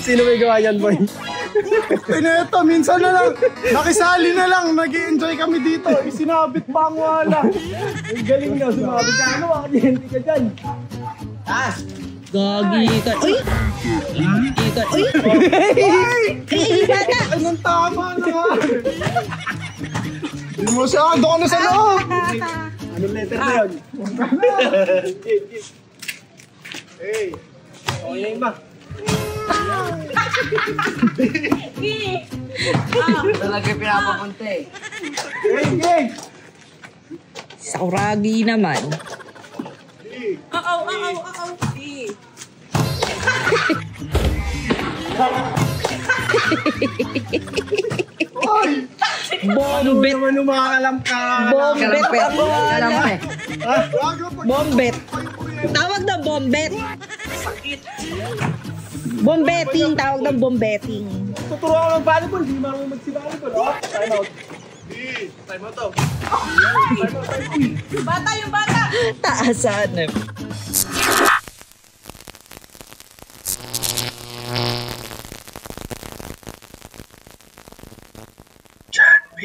Sino may gawa yan, boy? Ito, minsan na lang, nakisali na lang, nag-i-enjoy kami dito. Isinabit pa ang wala. Ang galing na, sumabit ka. Ano, hindi ka dyan. Taas! Gagi ka. Uy! Gagi ka. Uy! Ay, bata! Anong tama na? Hindi mo siya, doon na sa loob. Anong letter na yun? Hey! O, yan ba? Talaga pinapapunta eh. Hey! Sauragi naman. Oy! Bombet. Naman umakalam ka. Bombet ang Alam mo wala. eh. Bombet. Tawag na bombet. Bombeting. Tawag ng bombeting. Tuturo ako ng volleyball. Hindi marunong magsi-volleyball. Oh, time out. Time out to. Bata yung bata! Taasan. John B.